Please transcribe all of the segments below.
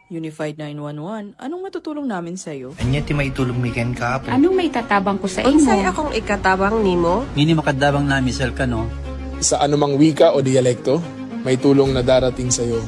Unified 911, anong matutulong namin sa'yo? Anya ti maitulog mi ken kahapon. Anong may tatabang ko sa Unsay imo? akong ikatabang nimo? Ngini makadabang na misal ka no. Sa anumang wika o dialekto, may tulong na darating sa iyo.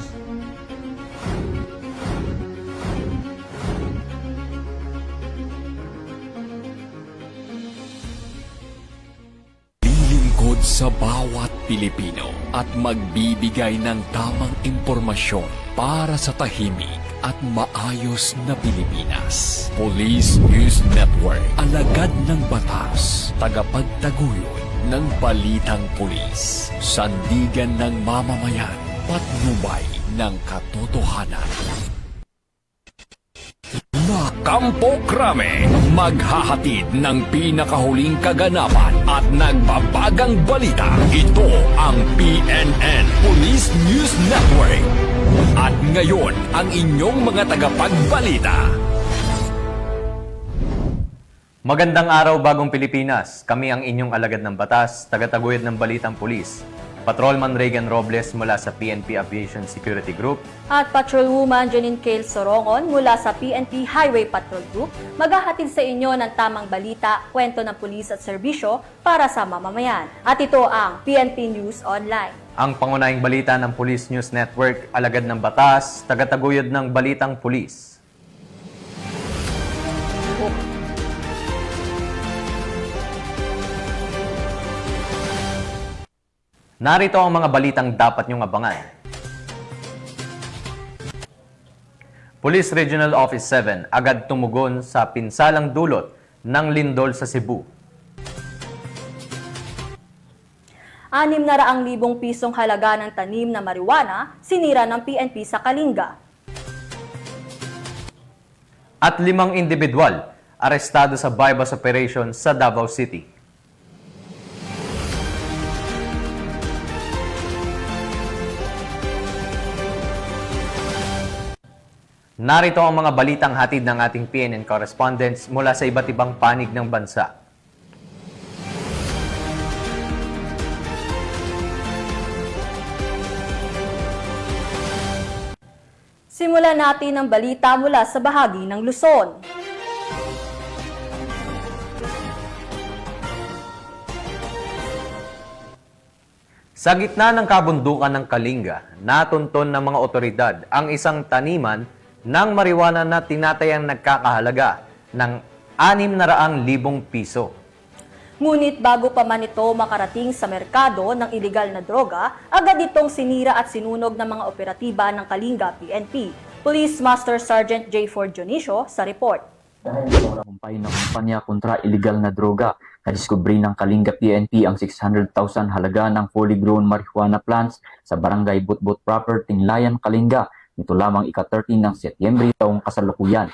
Lilingkod sa bawat Pilipino at magbibigay ng tamang impormasyon para sa tahimik at maayos na Pilipinas. Police News Network, alagad ng batas, tagapagtaguyod ng balitang pulis, sandigan ng mamamayan, patnubay ng katotohanan. Na Kampo Krame, maghahatid ng pinakahuling kaganapan at nagbabagang balita. Ito ang PNN Police News Network. At ngayon, ang inyong mga tagapagbalita. Magandang araw, Bagong Pilipinas. Kami ang inyong alagad ng batas, tagataguyod ng balitang pulis. Patrolman Regan Robles mula sa PNP Aviation Security Group at Patrolwoman Janine Cale Sorongon mula sa PNP Highway Patrol Group maghahatid sa inyo ng tamang balita, kwento ng pulis at serbisyo para sa mamamayan. At ito ang PNP News Online. Ang pangunahing balita ng Police News Network, alagad ng batas, tagataguyod ng balitang pulis. Narito ang mga balitang dapat niyong abangan. Police Regional Office 7 agad tumugon sa pinsalang dulot ng lindol sa Cebu. 600,000 pisong halaga ng tanim na marijuana sinira ng PNP sa Kalinga. At 5 individual arestado sa bypass operation sa Davao City. Narito ang mga balitang hatid ng ating PNN correspondents mula sa iba't ibang panig ng bansa. Simulan natin ang balita mula sa bahagi ng Luzon. Sa gitna ng kabundukan ng Kalinga, natunton ng mga otoridad ang isang taniman ng marijuana na tinatayang nagkakahalaga ng 600,000 piso. Ngunit bago pa man ito makarating sa merkado ng iligal na droga, agad itong sinira at sinunog ng mga operatiba ng Kalinga PNP. Police Master Sergeant J. Ford Dionisio sa report. Dahil sa kumpay ng kumpanya kontra illegal na droga, nadiskubre ng Kalinga PNP ang 600,000 halaga ng fully grown marijuana plants sa barangay Butbut Proper, Tinglayan, Kalinga. Ito lamang ika-13 ng Setyembre taong kasalukuyan.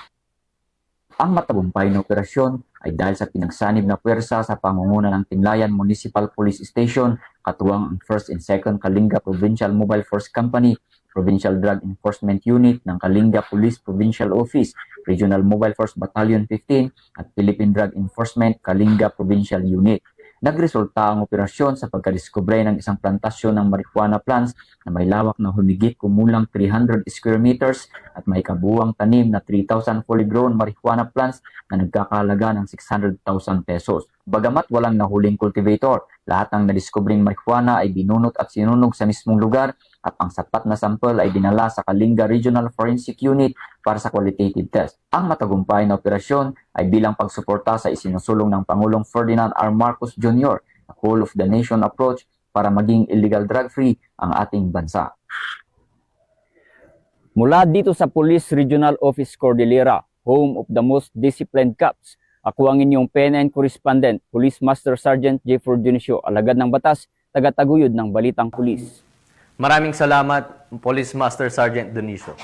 Ang matagumpay na operasyon ay dahil sa pinagsanib na puwersa sa pangunguna ng Tinglayan Municipal Police Station, katuwang ang 1st and 2nd Kalinga Provincial Mobile Force Company, Provincial Drug Enforcement Unit ng Kalinga Police Provincial Office, Regional Mobile Force Battalion 15 at Philippine Drug Enforcement Kalinga Provincial Unit. Nagresulta ang operasyon sa pagkadiskubre ng isang plantasyon ng marijuana plants na may lawak na humigit kumulang 300 square meters at may kabuuang tanim na 3,000 fully grown marijuana plants na nagkakahalaga ng 600,000 pesos. Bagamat walang nahuling cultivator, lahat ng nadiskubring marijuana ay binunot at sinunog sa mismong lugar at ang sapat na sample ay dinala sa Kalinga Regional Forensic Unit para sa qualitative test. Ang matagumpay na operasyon ay bilang pagsuporta sa isinusulong ng Pangulong Ferdinand R. Marcos Jr. na whole of the nation approach para maging illegal drug-free ang ating bansa. Mula dito sa Police Regional Office Cordillera, home of the most disciplined cops, ako ang inyong PNN correspondent, Police Master Sergeant J. Ford Dionisio, alagad ng batas, tagataguyod ng balitang pulis. Maraming salamat, Police Master Sergeant Dionisio.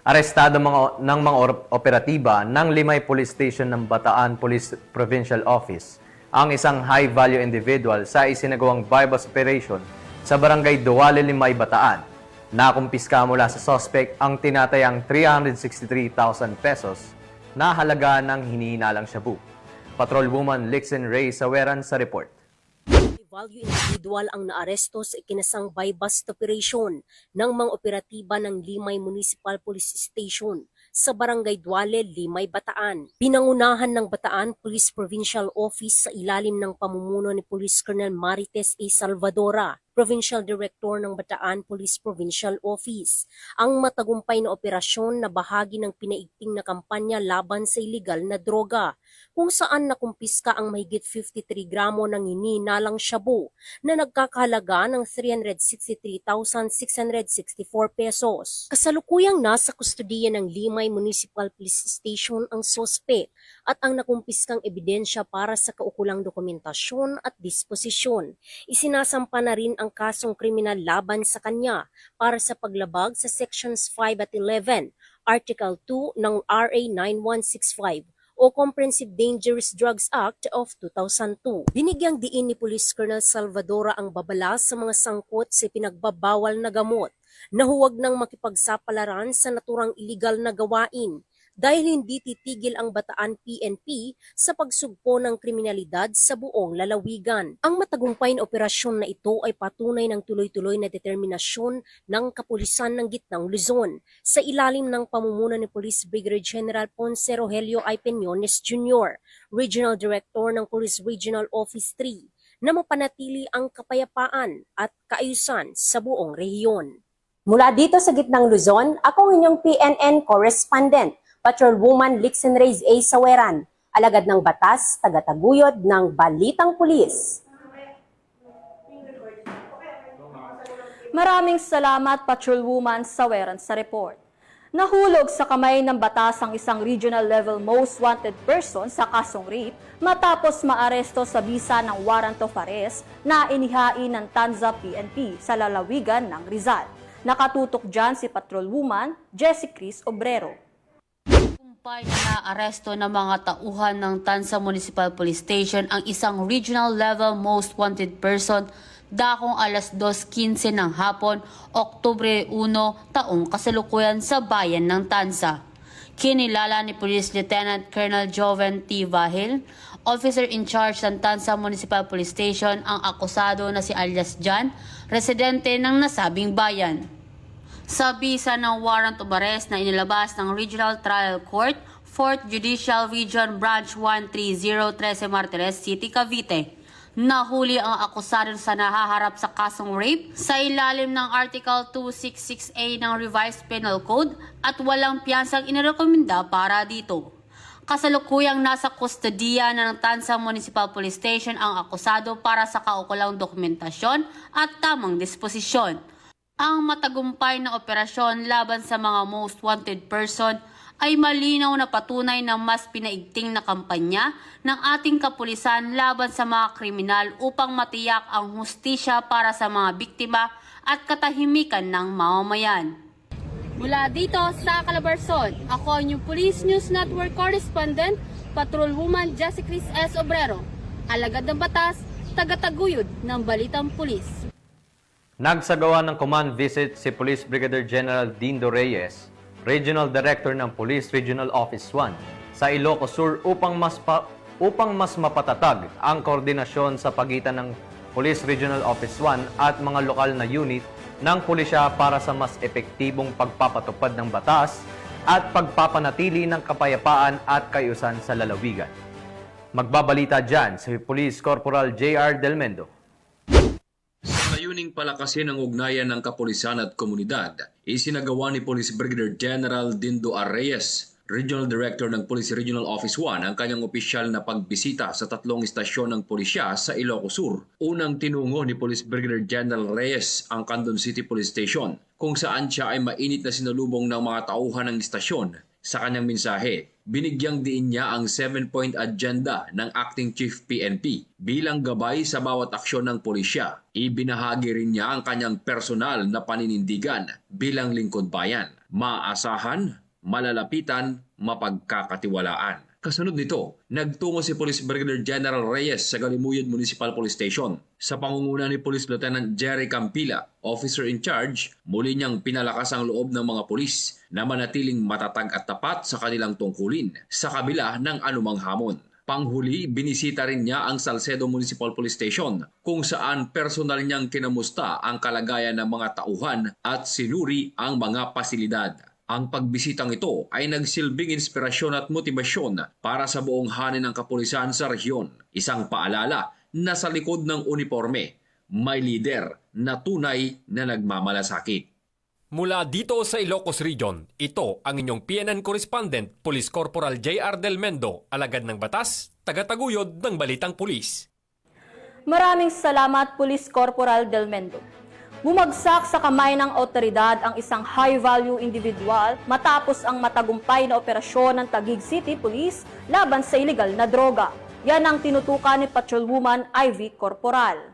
Arestado ng mga operatiba ng Limay Police Station ng Bataan Police Provincial Office ang isang high-value individual sa isinagawang bypass operation sa Barangay Duwale, Limay, Bataan. Nakumpiska mula sa suspect ang tinatayang 363,000 pesos na halaga ng hinihinalang shabu. Patrolwoman Lixen Ray Saweran sa report. high-value individual ang naaresto sa ikinasang buy-bust operation ng mga operatiba ng Limay Municipal Police Station sa Barangay Duale, Limay, Bataan. Pinangunahan ng Bataan Police Provincial Office sa ilalim ng pamumuno ni Police Colonel Marites A. Salvadora, Provincial Director ng Bataan Police Provincial Office. Ang matagumpay na operasyon na bahagi ng pinaigting na kampanya laban sa iligal na droga, kung saan nakumpiska ang mahigit 53 gramo ng hinihinalang shabu na nagkakahalaga ng 363,664 pesos. Kasalukuyang nasa kustudiya ng Limay Municipal Police Station ang sospek at ang nakumpiskang ebidensya para sa kaukulang dokumentasyon at disposisyon. Isinasampa na rin ang kasong kriminal laban sa kanya para sa paglabag sa Sections 5 at 11, Article 2 ng RA 9165 o Comprehensive Dangerous Drugs Act of 2002. Binigyang diin ni Police Colonel Salvadora ang babala sa mga sangkot sa pinagbabawal na gamot na huwag nang makipagsapalaran sa naturang iligal na gawain dahil hindi titigil ang Bataan PNP sa pagsugpo ng kriminalidad sa buong lalawigan. Ang matagumpay na operasyon na ito ay patunay ng tuloy-tuloy na determinasyon ng kapulisan ng Gitnang Luzon sa ilalim ng pamumuno ni Police Brigadier General Ponce Rogelio I. Peñones Jr., Regional Director ng Police Regional Office 3, na mapanatili ang kapayapaan at kaayusan sa buong rehiyon. Mula dito sa Gitnang Luzon, ako ang inyong PNN correspondent, Patrolwoman Lixen Reyes A. Saweran, alagad ng batas, tagataguyod ng Balitang Pulis. Maraming salamat, Patrolwoman Saweran, sa report. Nahulog sa kamay ng batas ang isang regional level most wanted person sa kasong rape matapos maaresto sa bisa ng warrant of arrest na inihain ng Tanza PNP sa lalawigan ng Rizal. Nakatutok dyan si Patrolwoman Jessie Cris Obrero. Tagumpay na naaresto ng mga tauhan ng Tanza Municipal Police Station ang isang regional level most wanted person dakong alas 2:15 ng hapon, Oktubre 1, taong kasalukuyan sa bayan ng Tanza. Kinilala ni Police Lieutenant Colonel Joven T. Vahil, officer in charge ng Tanza Municipal Police Station, ang akusado na si alias Jan, residente ng nasabing bayan. Sa bisa ng warrant of arrest na inilabas ng Regional Trial Court, 4th Judicial Region Branch 13013 Martires City, Cavite, nahuli ang akusado sa nahaharap sa kasong rape sa ilalim ng Article 266A ng Revised Penal Code at walang piyansang inirekomenda para dito. Kasalukuyang nasa kustodiya ng Tanza Municipal Police Station ang akusado para sa kaukulang dokumentasyon at tamang disposisyon. Ang matagumpay na operasyon laban sa mga most wanted person ay malinaw na patunay ng mas pinaigting na kampanya ng ating kapulisan laban sa mga kriminal upang matiyak ang hustisya para sa mga biktima at katahimikan ng mamamayan. Mula dito sa Calabarzon, ako ang inyong Police News Network Correspondent, Patrolwoman Jessie Cris S. Obrero, alagad ng batas, tagataguyod ng Balitang Pulis. Nagsagawa ng command visit si Police Brigadier General Dindo Reyes, Regional Director ng Police Regional Office 1, sa Ilocos Sur upang mas mapatatag ang koordinasyon sa pagitan ng Police Regional Office 1 at mga lokal na unit ng pulisya para sa mas epektibong pagpapatupad ng batas at pagpapanatili ng kapayapaan at kaayusan sa lalawigan. Magbabalita dyan si Police Corporal J.R. Delmendo. Sa layuning palakasin ang ugnayan ng kapulisan at komunidad, isinagawa ni Police Brigadier General Dindo R. Reyes, Regional Director ng Police Regional Office 1, ang kanyang opisyal na pagbisita sa 3 istasyon ng pulisya sa Ilocos Sur. Unang tinungo ni Police Brigadier General Reyes ang Candon City Police Station, kung saan siya ay mainit na sinalubong ng mga tauhan ng istasyon. Sa kanyang mensahe, binigyang diin niya ang 7-point agenda ng Acting Chief PNP bilang gabay sa bawat aksyon ng pulisya. Ibinahagi rin niya ang kanyang personal na paninindigan bilang lingkod bayan. Maasahan, malalapitan, mapagkakatiwalaan. Kasunod nito, nagtungo si Police Brigadier General Reyes sa Galimuyod Municipal Police Station. Sa pangunguna ni Police Lieutenant Jerry Campila, Officer in Charge, muli niyang pinalakas ang loob ng mga pulis na manatiling matatag at tapat sa kanilang tungkulin sa kabila ng anumang hamon. Panghuli, binisita rin niya ang Salcedo Municipal Police Station kung saan personal niyang kinamusta ang kalagayan ng mga tauhan at sinuri ang mga pasilidad. Ang pagbisitang ito ay nagsilbing inspirasyon at motibasyon para sa buong hanin ng kapulisan sa rehiyon. Isang paalala na sa likod ng uniforme, may lider na tunay na nagmamalasakit. Mula dito sa Ilocos Region, ito ang inyong PNN Correspondent, Police Corporal J.R. Del Mendo, alagad ng batas, tagataguyod ng Balitang Pulis. Maraming salamat, Police Corporal Del Mendo. Bumagsak sa kamay ng otoridad ang isang high-value individual matapos ang matagumpay na operasyon ng Taguig City Police laban sa illegal na droga. Yan ang tinutukan ni Patrolwoman Ivy Corporal.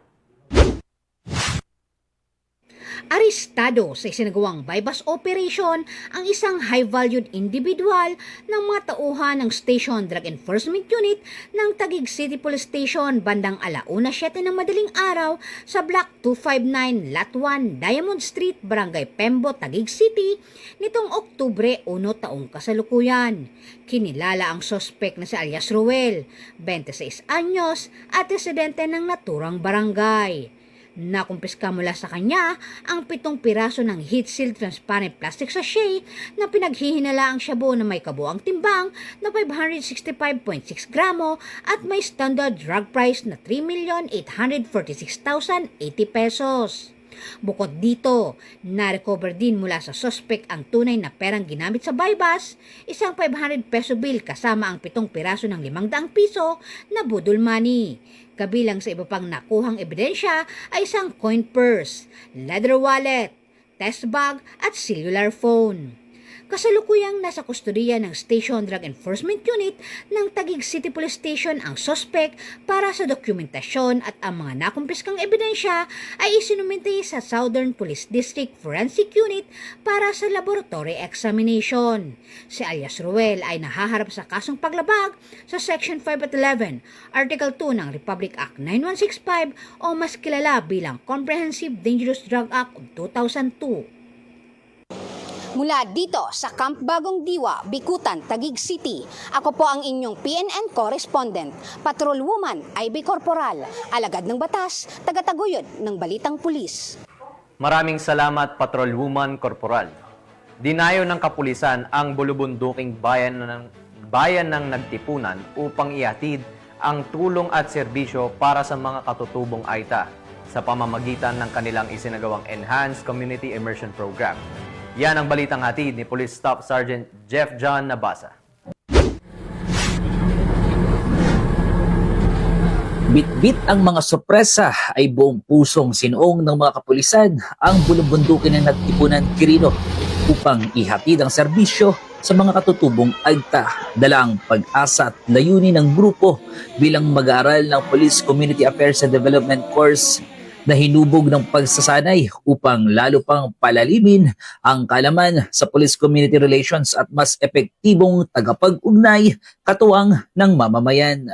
Arestado sa isinagawang bypass operation ang isang high-valued individual ng mga tauhan ng Station Drug Enforcement Unit ng Taguig City Police Station bandang 1:07 ng madaling araw sa Block 259, Lot 1, Diamond Street, Barangay Pembo, Taguig City nitong Oktubre 1 taong kasalukuyan. Kinilala ang sospek na si alias Ruel, 26 anyos at residente ng naturang barangay. Nakumpiska mula sa kanya ang 7 piraso ng heat-sealed transparent plastic sachet na pinaghihinala ang shabu na may kabuang timbang na 565.6 gramo at may standard drug price na 3,846,080 pesos. Bukod dito, na-recover din mula sa suspect ang tunay na perang ginamit sa bypass, isang 500 peso bill kasama ang 7 piraso ng 500 piso na budol money. Kabilang sa iba pang nakuhang ebidensya ay isang coin purse, leather wallet, test bag at cellular phone. Kasalukuyang nasa kustodiya ng Station Drug Enforcement Unit ng Taguig City Police Station ang suspect para sa dokumentasyon at ang mga nakumpiskang ebidensya ay isinumite sa Southern Police District Forensic Unit para sa laboratory examination. Si alias Ruel ay nahaharap sa kasong paglabag sa Section 5 at 11, Article 2 ng Republic Act 9165 o mas kilala bilang Comprehensive Dangerous Drug Act of 2002. Mula dito sa Camp Bagong Diwa, Bikutan, Taguig City, ako po ang inyong PNN Correspondent, Patrolwoman Ivy Corporal, alagad ng batas, tagataguyod ng Balitang Pulis. Maraming salamat, Patrolwoman Corporal. Dinayo ng kapulisan ang bulubunduking bayan ng nagtipunan upang ihatid ang tulong at serbisyo para sa mga katutubong AITA sa pamamagitan ng kanilang isinagawang Enhanced Community Immersion Program. Yan ang balitang hatid ni Police Staff Sergeant Jeff John Nabasa. Bit-bit ang mga sorpresa ay buong pusong sinuong ng mga kapulisan ang bulubundukin ng nagtipunan Quirino upang ihatid ang serbisyo sa mga katutubong AITA. Dala ang pag-asa at layunin ng grupo bilang mag-aaral ng Police Community Affairs and Development Course na hinubog ng pagsasanay upang lalo pang palalimin ang kaalaman sa police community relations at mas epektibong tagapag-ugnay katuwang ng mamamayan.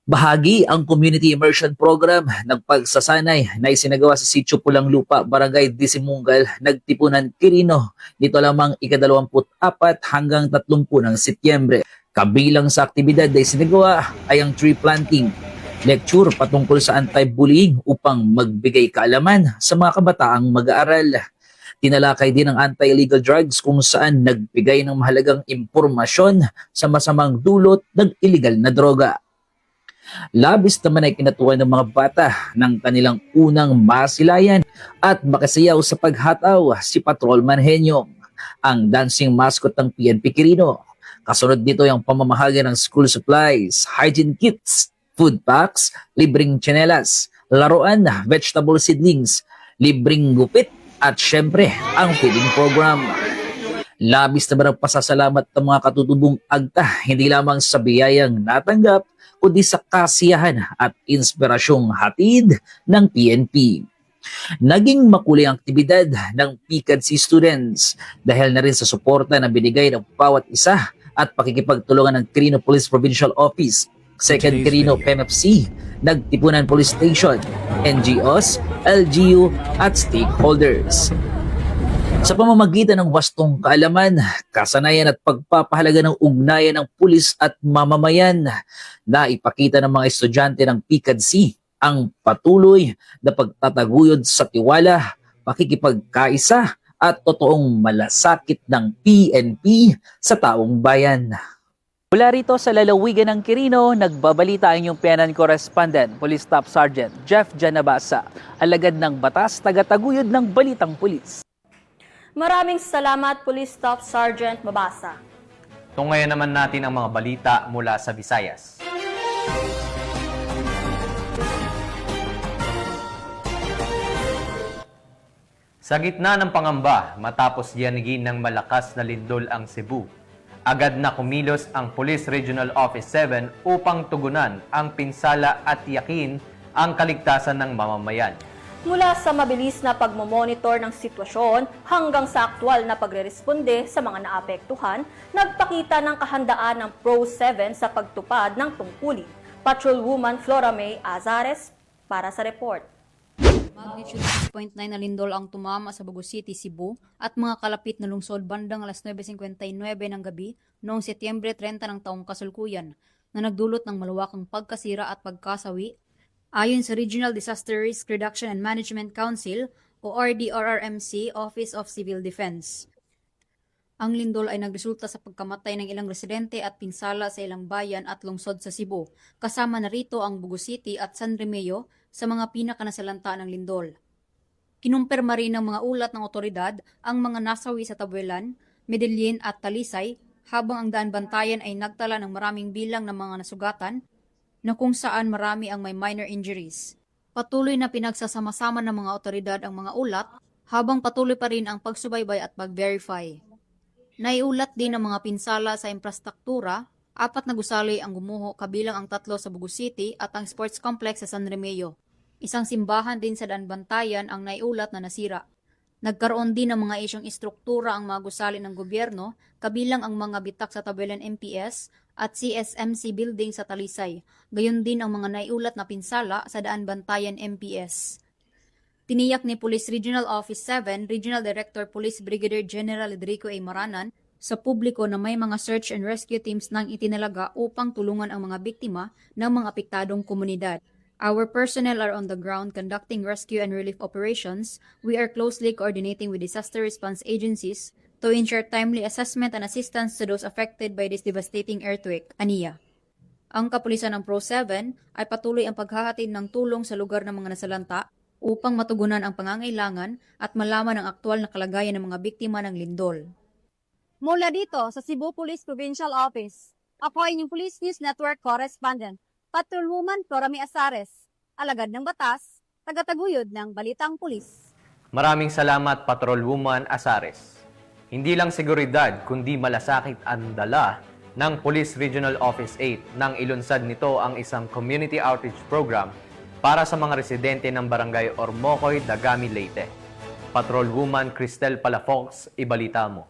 Bahagi ang Community Immersion Program ng pagsasanay na isinagawa sa Sitio Pulang Lupa, Barangay Disimungal, Nagtipunan, Quirino nito lamang ika-24 hanggang 30 ng Setyembre. Kabilang sa aktibidad na isinagawa ay ang tree planting, lecture patungkol sa anti-bullying upang magbigay kaalaman sa mga kabataang mag-aaral. Tinalakay din ang anti-illegal drugs kung saan nagbigay ng mahalagang impormasyon sa masamang dulot ng illegal na droga. Labis naman ay kinatuwa ng mga bata ng kanilang unang masilayan at makasayaw sa paghataw si Patrolman Henyong, ang dancing mascot ng PNP Quirino. Kasunod nito yung pamamahagi ng school supplies, hygiene kits, food packs, libreng tsinelas, laruan, vegetable seedlings, libreng gupit, at syempre, ang feeding program. Labis na ang pasasalamat ng mga katutubong AITA, hindi lamang sa biyayang natanggap, kundi sa kasiyahan at inspirasyong hatid ng PNP. Naging makulay ang aktibidad ng PCADC students dahil na rin sa suporta na binigay ng bawat isa at pakikipagtulungan ng Quirino Police Provincial Office, 2nd Quirino PMFC, Nagtipunan Police Station, NGOs, LGU at stakeholders. Sa pamamagitan ng wastong kaalaman, kasanayan at pagpapahalaga ng ugnayan ng pulis at mamamayan, na ipakita ng mga estudyante ng PICAD-C ang patuloy na pagtataguyod sa tiwala, pakikipagkaisa at totoong malasakit ng PNP sa taong bayan. Mula rito sa lalawigan ng Quirino, nagbabalita ang inyong PNN correspondent, Police Staff Sergeant Jeff Janabasa, alagad ng batas, tagataguyod ng Balitang Pulis. Maraming salamat, Police Staff Sergeant Mabasa. Tungayan naman natin ang mga balita mula sa Visayas. Sa gitna ng pangamba, matapos yanigin ng malakas na lindol ang Cebu, agad na kumilos ang Police Regional Office 7 upang tugunan ang pinsala at tiyakin ang kaligtasan ng mamamayan. Mula sa mabilis na pagmomonitor ng sitwasyon hanggang sa aktwal na pagreresponde sa mga naapektuhan, nagpakita ng kahandaan ng Pro 7 sa pagtupad ng tungkulin. Patrolwoman Flora May Azares para sa report. Magnitude 6.9 na lindol ang tumama sa Bugo City, Cebu at mga kalapit na lungsod bandang alas 9:59 ng gabi noong Setyembre 30 ng taong kasalukuyan na nagdulot ng malawakang pagkasira at pagkasawi. Ayon sa Regional Disaster Risk Reduction and Management Council o RDRRMC Office of Civil Defense. Ang lindol ay nagresulta sa pagkamatay ng ilang residente at pinsala sa ilang bayan at lungsod sa Cebu, kasama na rito ang Bugo City at San Remeo sa mga pinakanasalanta ng lindol. Kinumpirma rin ng mga ulat ng otoridad ang mga nasawi sa Tabuelan, Medellin at Talisay, habang ang daan bantayan ay nagtala ng maraming bilang ng mga nasugatan na kung saan marami ang may minor injuries. Patuloy na pinagsasama-sama ng mga otoridad ang mga ulat habang patuloy pa rin ang pagsubaybay at pag-verify. Naiulat din ang mga pinsala sa infrastruktura, 4 na gusali ang gumuho kabilang ang 3 sa Bugo City at ang sports complex sa San Remeo. Isang simbahan din sa daan bantayan ang naiulat na nasira. Nagkaroon din ng mga isyong istruktura ang mga gusali ng gobyerno, kabilang ang mga bitak sa Tabuelan MPS at CSMC building sa Talisay. Gayon din ang mga naiulat na pinsala sa Daan Bantayan MPS. Tiniyak ni Police Regional Office 7, Regional Director Police Brigadier General Edrico A. Maranan, sa publiko na may mga search and rescue teams nang itinalaga upang tulungan ang mga biktima ng mga apektadong komunidad. Our personnel are on the ground conducting rescue and relief operations. We are closely coordinating with disaster response agencies to ensure timely assessment and assistance to those affected by this devastating earthquake, aniya. Ang kapulisan ng Pro 7 ay patuloy ang paghahatid ng tulong sa lugar ng mga nasalanta upang matugunan ang pangangailangan at malaman ang aktwal na kalagayan ng mga biktima ng lindol. Mula dito sa Cebu Police Provincial Office, ako ay inyong Police News Network Correspondent, Patrolwoman Flora May Azares, alagad ng batas, tagataguyod ng Balitang Pulis. Maraming salamat, Patrolwoman Azares. Hindi lang seguridad kundi malasakit ang dala ng Police Regional Office 8 nang ilunsad nito ang isang community outreach program para sa mga residente ng Barangay Ormocoy, Dagami, Leyte. Patrolwoman Cristel Palafox, ibalita mo.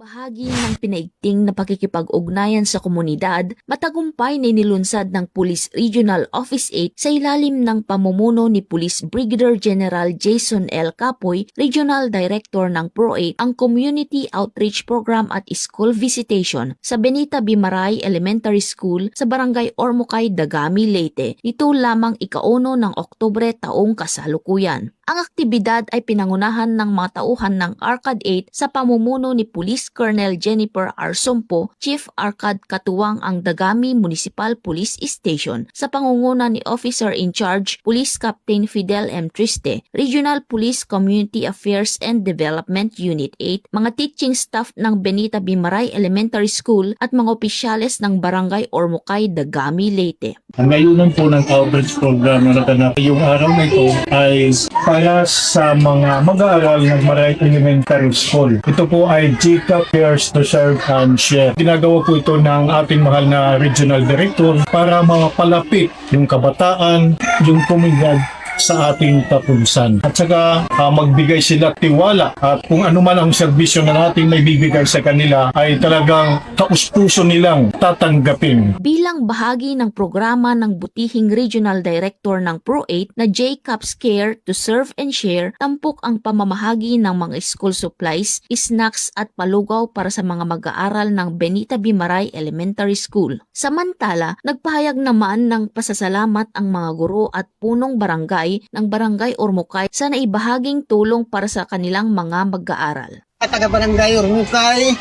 Bahagi ng pinaigting na pakikipag-ugnayan sa komunidad, matagumpay na nilunsad ng Police Regional Office 8 sa ilalim ng pamumuno ni Police Brigadier General Jason L. Capoy, Regional Director ng Pro 8, ang Community Outreach Program at School Visitation sa Benita Bimaray Elementary School sa Barangay Ormocoy, Dagami, Leyte. Ito lamang ika-1 ng Oktubre taong kasalukuyan. Ang aktibidad ay pinangunahan ng mga tauhan ng ARCAD 8 sa pamumuno ni Police Colonel Jennifer R. Sompo, Chief ARCAD Katuwang ang Dagami Municipal Police Station, sa pangunguna ni Officer in Charge Police Captain Fidel M. Triste, Regional Police Community Affairs and Development Unit 8, mga teaching staff ng Benita Bimaray Elementary School at mga opisyales ng Barangay Ormocoy, Dagami, Leyte. Ang layunin po ng outreach program na naganap yung araw na ito ay para sa mga mag-aaral ng Maray Elementary School. Ito po ay GCAP Cares to Serve and Share. Ginagawa po ito ng ating mahal na Regional Director para mapalapit yung kabataan, yung komunidad sa ating kapulisan. At saka magbigay sila tiwala at kung ano man ang serbisyo na natin may bibigay sa kanila ay talagang taus-puso nilang tatanggapin. Bilang bahagi ng programa ng butihing Regional Director ng Pro-8 na J-Caps Care to Serve and Share, tampok ang pamamahagi ng mga school supplies, snacks at palugaw para sa mga mag-aaral ng Benita Bimaray Elementary School. Samantala, nagpahayag naman ng pasasalamat ang mga guro at punong barangay ng Barangay Ormocay sa naibahaging tulong para sa kanilang mga mag-aaral. Taga-Barangay Ormocay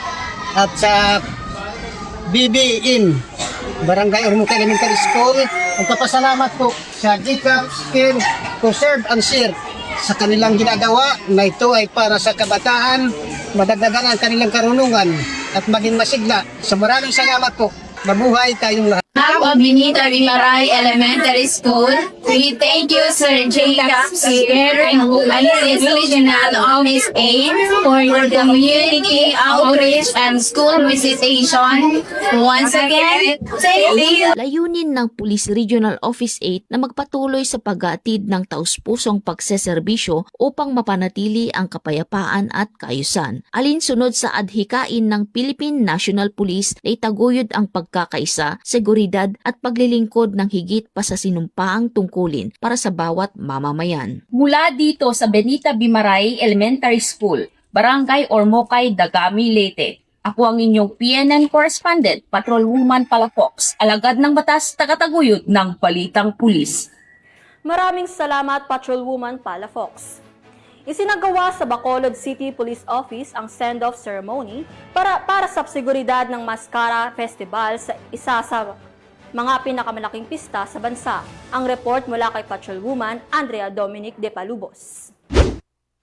at sa BBIN, Barangay Ormocay Elementary School, magpapasalamat po sa J-Caps Care to Serve and Share sa kanilang ginagawa na ito ay para sa kabataan, madagdagan ang kanilang karunungan at maging masigla. So maraming salamat po. Mabuhay tayong lahat. Of Benita Bimaray Elementary School, we thank you, Sir J-Caps Care and Police Regional Office 8 for your community outreach and school visitation. Once again, thank you. Layunin ng Police Regional Office 8 na magpatuloy sa pag-aatid ng taus-pusong pagseserbisyo upang mapanatili ang kapayapaan at kaayusan. Alinsunod sa adhikain ng Philippine National Police na itaguyod ang pagkakaisa, seguridad at paglilingkod ng higit pa sa sinumpaang tungkulin para sa bawat mamamayan. Mula dito sa Benita Bimaray Elementary School, Barangay Ormocay, Dagami, Leyte. Ako ang inyong PNN correspondent, Patrolwoman Palafox, alagad ng batas, tagataguyod ng Balitang Pulis. Maraming salamat, Patrolwoman Palafox. Isinagawa sa Bacolod City Police Office ang send-off ceremony para sa seguridad ng Mascara Festival sa isa sa mga pinakamalaking pista sa bansa. Ang report mula kay Patrolwoman Andrea Dominic de Palubos.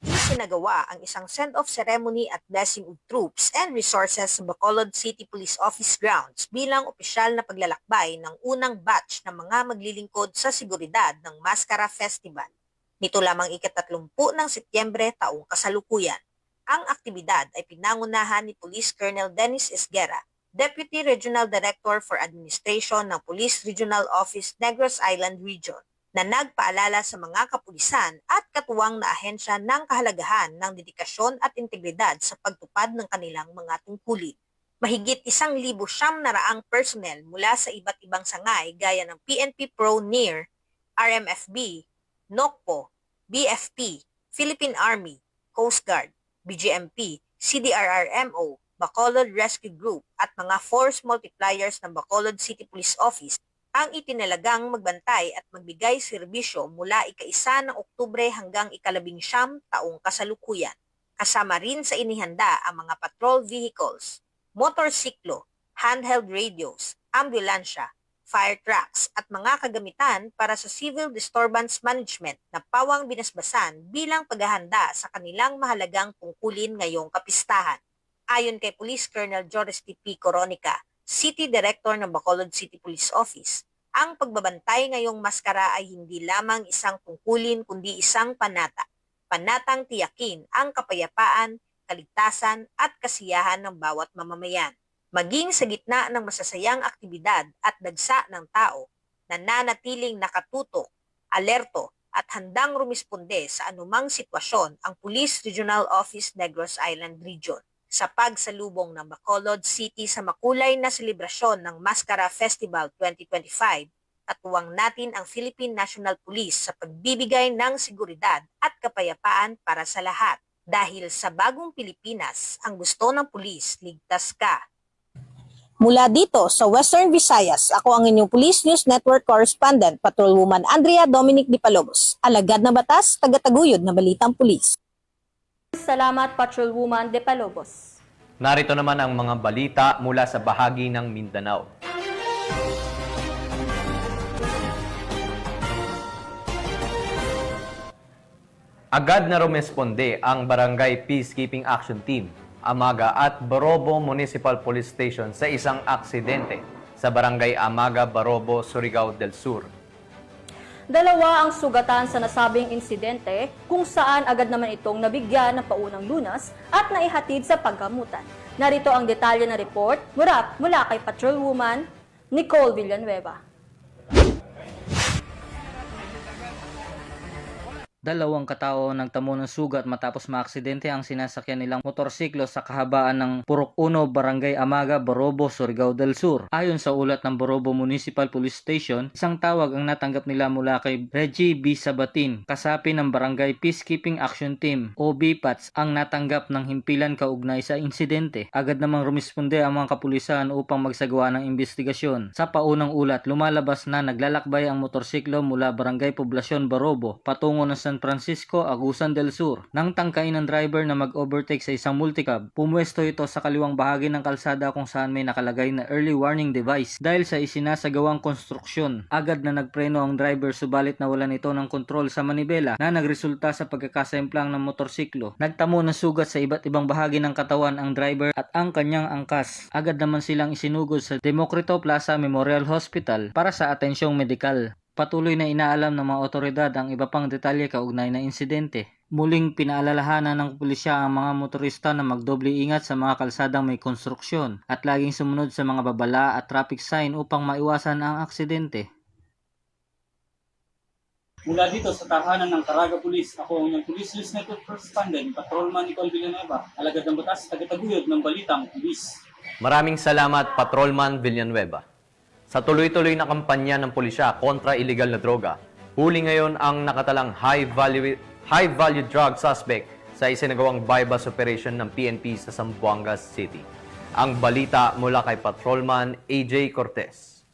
Isinagawa ang isang send-off ceremony at blessing of troops and resources sa Bacolod City Police Office grounds bilang opisyal na paglalakbay ng unang batch ng mga maglilingkod sa seguridad ng Mascara Festival. Nito lamang ika-30 ng Setyembre taong kasalukuyan. Ang aktibidad ay pinangunahan ni Police Colonel Dennis Esguera, Deputy Regional Director for Administration ng Police Regional Office Negros Island Region, na nagpaalala sa mga kapulisan at katuwang na ahensya ng kahalagahan ng dedikasyon at integridad sa pagtupad ng kanilang mga tungkulin. Mahigit 1,900 personnel mula sa iba't ibang sangay gaya ng PNP Pro NIR, RMFB, NOCPO, BFP, Philippine Army, Coast Guard, BGMP, CDRRMO, Bacolod Rescue Group at mga force multipliers ng Bacolod City Police Office ang itinalagang magbantay at magbigay serbisyo mula ika-1 ng Oktubre hanggang ika-19 taong kasalukuyan. Kasama rin sa inihanda ang mga patrol vehicles, motorsiklo, handheld radios, ambulansya, fire trucks at mga kagamitan para sa civil disturbance management na pawang binasbasan bilang paghahanda sa kanilang mahalagang tungkulin ngayong kapistahan. Ayon kay Police Colonel Joris P. Coronica, City Director ng Bacolod City Police Office, ang pagbabantay ngayong maskara ay hindi lamang isang tungkulin kundi isang panata. Panatang tiyakin ang kapayapaan, kaligtasan at kasiyahan ng bawat mamamayan. Maging sa gitna ng masasayang aktibidad at dagsa ng tao, nananatiling nakatutok, alerto at handang rumisponde sa anumang sitwasyon ang Police Regional Office Negros Island Region. Sa pagsalubong ng Bacolod City sa makulay na selebrasyon ng Mascara Festival 2025, katuwang natin ang Philippine National Police sa pagbibigay ng seguridad at kapayapaan para sa lahat. Dahil sa bagong Pilipinas, ang gusto ng pulis, ligtas ka. Mula dito sa Western Visayas, ako ang inyong Police News Network Correspondent, Patrolwoman Andrea Dominic de Palobos, alagad na batas, tagataguyod na Balitang Pulis. Salamat, Patrolwoman de Palobos. Narito naman ang mga balita mula sa bahagi ng Mindanao. Agad na rumesponde ang Barangay Peacekeeping Action Team, Amaga at Barobo Municipal Police Station sa isang aksidente sa Barangay Amaga, Barobo, Surigao del Sur. Dalawa ang sugatan sa nasabing insidente kung saan agad naman itong nabigyan ng paunang lunas at naihatid sa paggamutan. Narito ang detalye ng report mula kay Patrolwoman Nicole Villanueva. Dalawang katao nagtamo ng sugat matapos maaksidente ang sinasakyan nilang motorsiklo sa kahabaan ng Purok 1, Barangay Amaga, Borobo, Surigao del Sur. Ayon sa ulat ng Borobo Municipal Police Station, isang tawag ang natanggap nila mula kay Reggie B. Sabatin, kasapi ng Barangay Peacekeeping Action Team o BPATS ang natanggap ng himpilan kaugnay sa insidente. Agad namang rumisponde ang mga kapulisan upang magsagawa ng investigasyon. Sa paunang ulat, lumalabas na naglalakbay ang motorsiklo mula Barangay Poblacion, Borobo patungo ng San Francisco, Agusan del Sur. Nang tangkain ng driver na mag-overtake sa isang multicab, pumwesto ito sa kaliwang bahagi ng kalsada kung saan may nakalagay na early warning device. Dahil sa isinasagawang konstruksyon, agad na nagpreno ang driver subalit nawalan ito ng kontrol sa manibela na nagresulta sa pagkakasemplang ng motorsiklo. Nagtamo ng sugat sa iba't ibang bahagi ng katawan ang driver at ang kanyang angkas. Agad naman silang isinugod sa Democrito Plaza Memorial Hospital para sa atensyong medikal. Patuloy na inaalam ng mga otoridad ang iba pang detalye kaugnay na insidente. Muling pinaalalahanan ng pulisya ang mga motorista na magdoble ingat sa mga kalsadang may konstruksyon at laging sumunod sa mga babala at traffic sign upang maiwasan ang aksidente. Mula dito sa tahanan ng Caraga Police, ako ang inyong Police List Network Correspondent, Patrolman Nicole Villanueva, alagad ng batas, tagataguyod ng balitang pulis. Maraming salamat, Patrolman Villanueva. Sa tuloy-tuloy na kampanya ng pulisya kontra illegal na droga, huli ngayon ang nakatalang high-value drug suspect sa isinagawang bypass operation ng PNP sa Zamboanga City. Ang balita mula kay Patrolman AJ Cortez.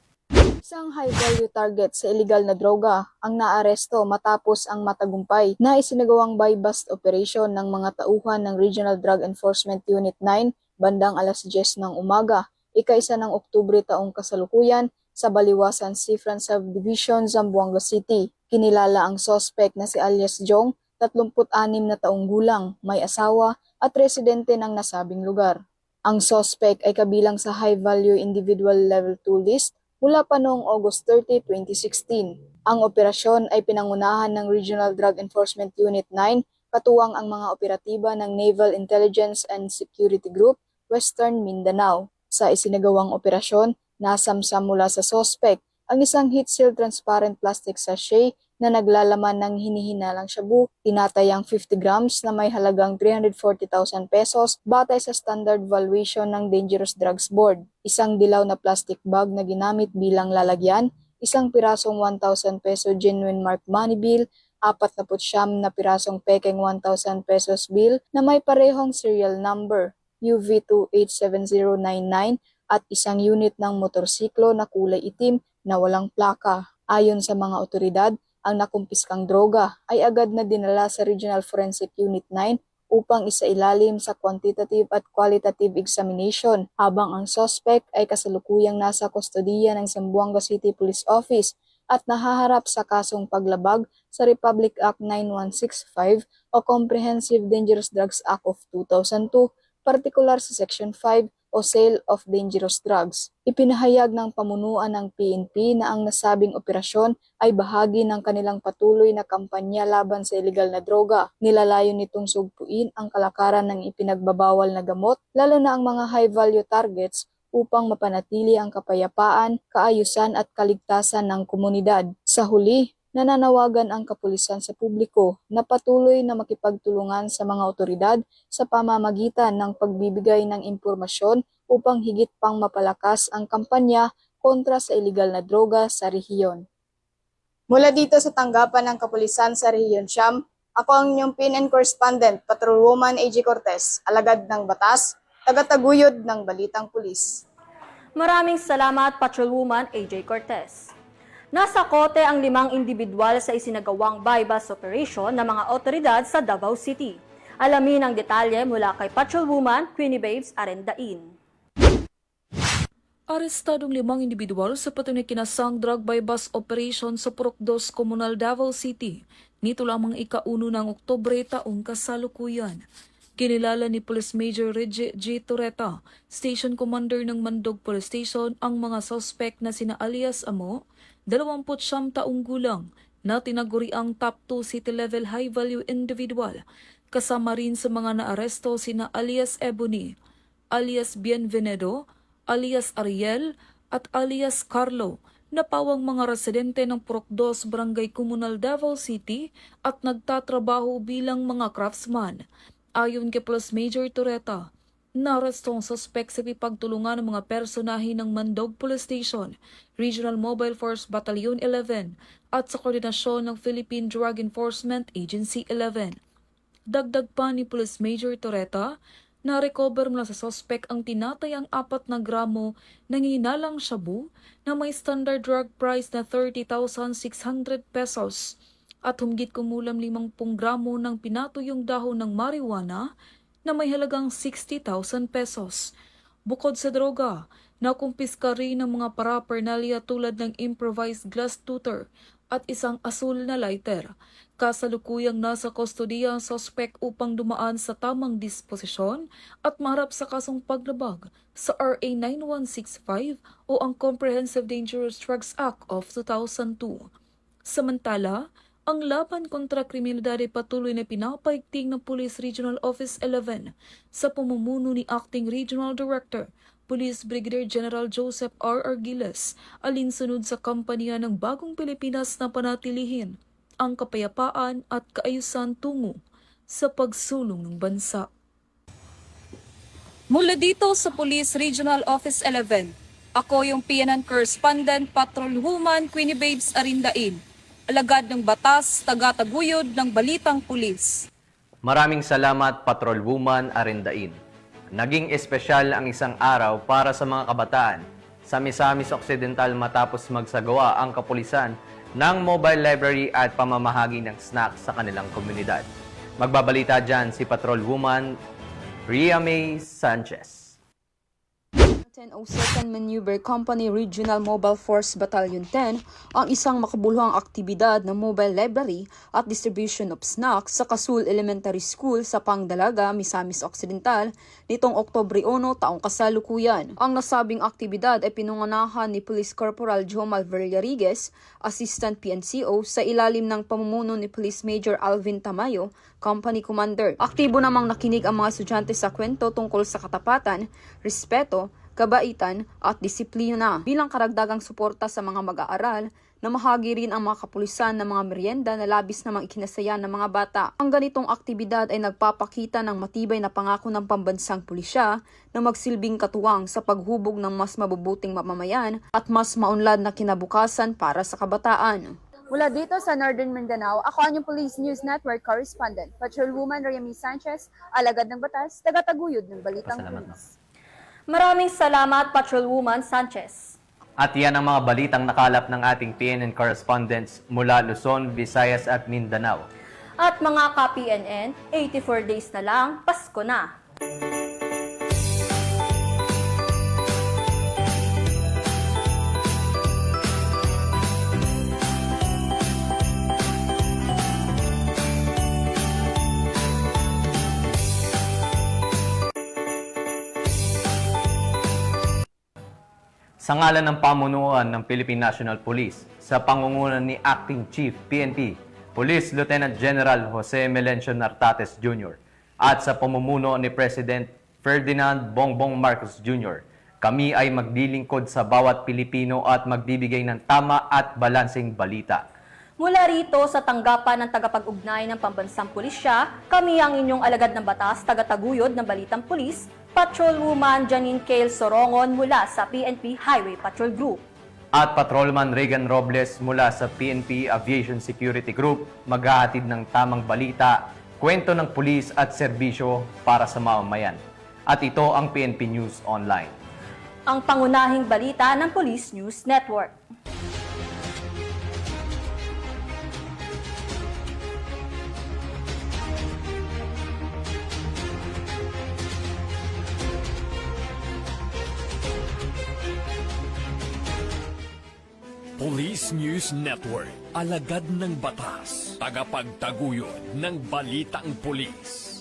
Isang high-value target sa illegal na droga ang naaresto matapos ang matagumpay na isinagawang buy-bust operation ng mga tauhan ng Regional Drug Enforcement Unit 9 bandang alas 10 ng umaga, ika-1 ng Oktubre taong kasalukuyan sa Baliwasan Cifran Subdivision, Zamboanga City. Kinilala ang suspect na si alias Jong, 36 na taong gulang, may asawa at residente ng nasabing lugar. Ang suspect ay kabilang sa high-value individual level 2 list mula pa noong August 30, 2016. Ang operasyon ay pinangunahan ng Regional Drug Enforcement Unit 9, katuwang ang mga operatiba ng Naval Intelligence and Security Group, Western Mindanao. Sa isinagawang operasyon, nasamsam mula sa suspect ang isang heat-sealed transparent plastic sachet na naglalaman ng hinihinalang shabu, tinatayang 50 grams na may halagang 340,000 pesos batay sa standard valuation ng Dangerous Drugs Board. Isang dilaw na plastic bag na ginamit bilang lalagyan, isang pirasong 1,000 peso genuine mark money bill, 49 na pirasong pekeng 1,000 pesos bill na may parehong serial number UV287099 at isang unit ng motorsiklo na kulay itim na walang plaka. Ayon sa mga otoridad, ang nakumpiskang droga ay agad na dinala sa Regional Forensic Unit 9 upang isailalim sa quantitative at qualitative examination habang ang suspect ay kasalukuyang nasa kustodiya ng Zamboanga City Police Office at nahaharap sa kasong paglabag sa Republic Act 9165 o Comprehensive Dangerous Drugs Act of 2002, partikular sa Section 5 o Sale of Dangerous Drugs. Ipinahayag ng pamunuan ng PNP na ang nasabing operasyon ay bahagi ng kanilang patuloy na kampanya laban sa iligal na droga. Nilalayon nitong sugpuin ang kalakaran ng ipinagbabawal na gamot, lalo na ang mga high-value targets upang mapanatili ang kapayapaan, kaayusan at kaligtasan ng komunidad. Sa huli, nananawagan ang kapulisan sa publiko na patuloy na makipagtulungan sa mga otoridad sa pamamagitan ng pagbibigay ng impormasyon upang higit pang mapalakas ang kampanya kontra sa iligal na droga sa rehiyon. Mula dito sa tanggapan ng kapulisan sa Rehiyon Siyam, ako ang inyong PNN Correspondent, Patrolwoman AJ Cortez, alagad ng batas, tagataguyod ng Balitang Pulis. Maraming salamat, Patrolwoman AJ Cortez. Nasa kote ang 5 individual sa isinagawang buy-bust operation ng mga otoridad sa Davao City. Alamin ang detalye mula kay Patrolwoman Queenie Babes Arendain. Arestadong 5 individual sa patunay kinasang drug buy-bust operation sa Purok 2, Comunal, Davao City. Nito lamang ika-1 ng Oktubre taong kasalukuyan. Kinilala ni Police Major Reggie G. Torreta, Station Commander ng Mandog Police Station, ang mga suspect na sina alias Amo, 29 taong gulang, na tinaguriang top 2 city-level high-value individual. Kasama rin sa mga naaresto sina alias Ebony, alias Bienvenido, alias Ariel, at alias Carlo, napawang mga residente ng Purok 2 Barangay Comunal Davao City at nagtatrabaho bilang mga craftsman. Ayon kay Police Major Toreta, naresto ang suspect sa pagtulungan ng mga personahe ng Mandog Police Station, Regional Mobile Force Battalion 11 at sa koordinasyon ng Philippine Drug Enforcement Agency 11. Dagdag pa ni Police Major Toreta, na-recover mula sa suspect ang tinatayang 4 na gramo ng hinalang shabu na may standard drug price na 30,600 pesos at humigit kumulang 50 gramo ng pinatuyong dahon ng marijuana na may halagang 60,000 pesos. Bukod sa droga, nakumpiska rin ng mga paraphernalia tulad ng improvised glass tutor at isang asul na lighter. Kasalukuyang nasa kustodiya ang suspect upang dumaan sa tamang disposisyon at maharap sa kasong paglabag sa RA 9165 o ang Comprehensive Dangerous Drugs Act of 2002. Samantala, ang laban kontra kriminalidad ay patuloy na pinapaigting ng Police Regional Office 11 sa pamumuno ni Acting Regional Director Police Brigadier General Joseph R. Argiles, alinsunod sa kampanya ng Bagong Pilipinas na panatilihin ang kapayapaan at kaayusan tungo sa pagsulong ng bansa. Mula dito sa Police Regional Office 11, ako yung PNN Correspondent Patrolwoman Queenie Babes Arindain, alagad ng batas, tagataguyod ng balitang pulis. Maraming salamat, Patrolwoman Arindain. Naging espesyal ang isang araw para sa mga kabataan sa Misamis Occidental matapos magsagawa ang kapulisan ng mobile library at pamamahagi ng snacks sa kanilang komunidad. Magbabalita dyan si Patrolwoman Ria May Sanchez. 1002nd Maneuver Company Regional Mobile Force Battalion 10 ang isang makabuluhang aktibidad ng mobile library at distribution of snacks sa Kasul Elementary School sa Pangdalaga, Misamis Occidental nitong Oktubre 1 taong kasalukuyan. Ang nasabing aktibidad ay pinunganahan ni Police Corporal Jomal Villariguez, Assistant PNCO, sa ilalim ng pamumuno ni Police Major Alvin Tamayo, Company Commander. Aktibo namang nakinig ang mga estudyante sa kwento tungkol sa katapatan, respeto, kabaitan at disiplina bilang karagdagang suporta sa mga mag-aaral na mahagi rin ang mga kapulisan ng mga merienda na labis namang ikinasaya ng mga bata. Ang ganitong aktibidad ay nagpapakita ng matibay na pangako ng pambansang pulisya na magsilbing katuwang sa paghubog ng mas mabubuting mamamayan at mas maunlad na kinabukasan para sa kabataan. Mula dito sa Northern Mindanao, ako ang inyong Police News Network Correspondent, Patrolwoman Rayami Sanchez, alagad ng batas, tagataguyod ng balitang pulis. Maraming salamat, Patrolwoman Sanchez. At yan ang mga balitang nakalap ng ating PNN correspondents mula Luzon, Visayas at Mindanao. At mga ka-PNN, 84 days na lang, Pasko na. Sa ngalan ng pamunuan ng Philippine National Police, sa pangunguna ni Acting Chief PNP, Police Lieutenant General Jose Melencio Nartates Jr. at sa pamumuno ni President Ferdinand Bongbong Marcos Jr., kami ay maglilingkod sa bawat Pilipino at magbibigay ng tama at balanseng balita. Mula rito sa tanggapan ng tagapag-ugnay ng Pambansang Pulisya, kami ang inyong alagad ng batas, tagataguyod ng Balitang Pulis, Patrolwoman Janine Cale Sorongon mula sa PNP Highway Patrol Group. At Patrolman Regan Robles mula sa PNP Aviation Security Group maghahatid ng tamang balita, kwento ng pulis at serbisyo para sa mamamayan. At ito ang PNP News Online. Ang pangunahing balita ng Police News Network. Police News Network, alagad ng batas, tagapagtaguyod ng balitang pulis.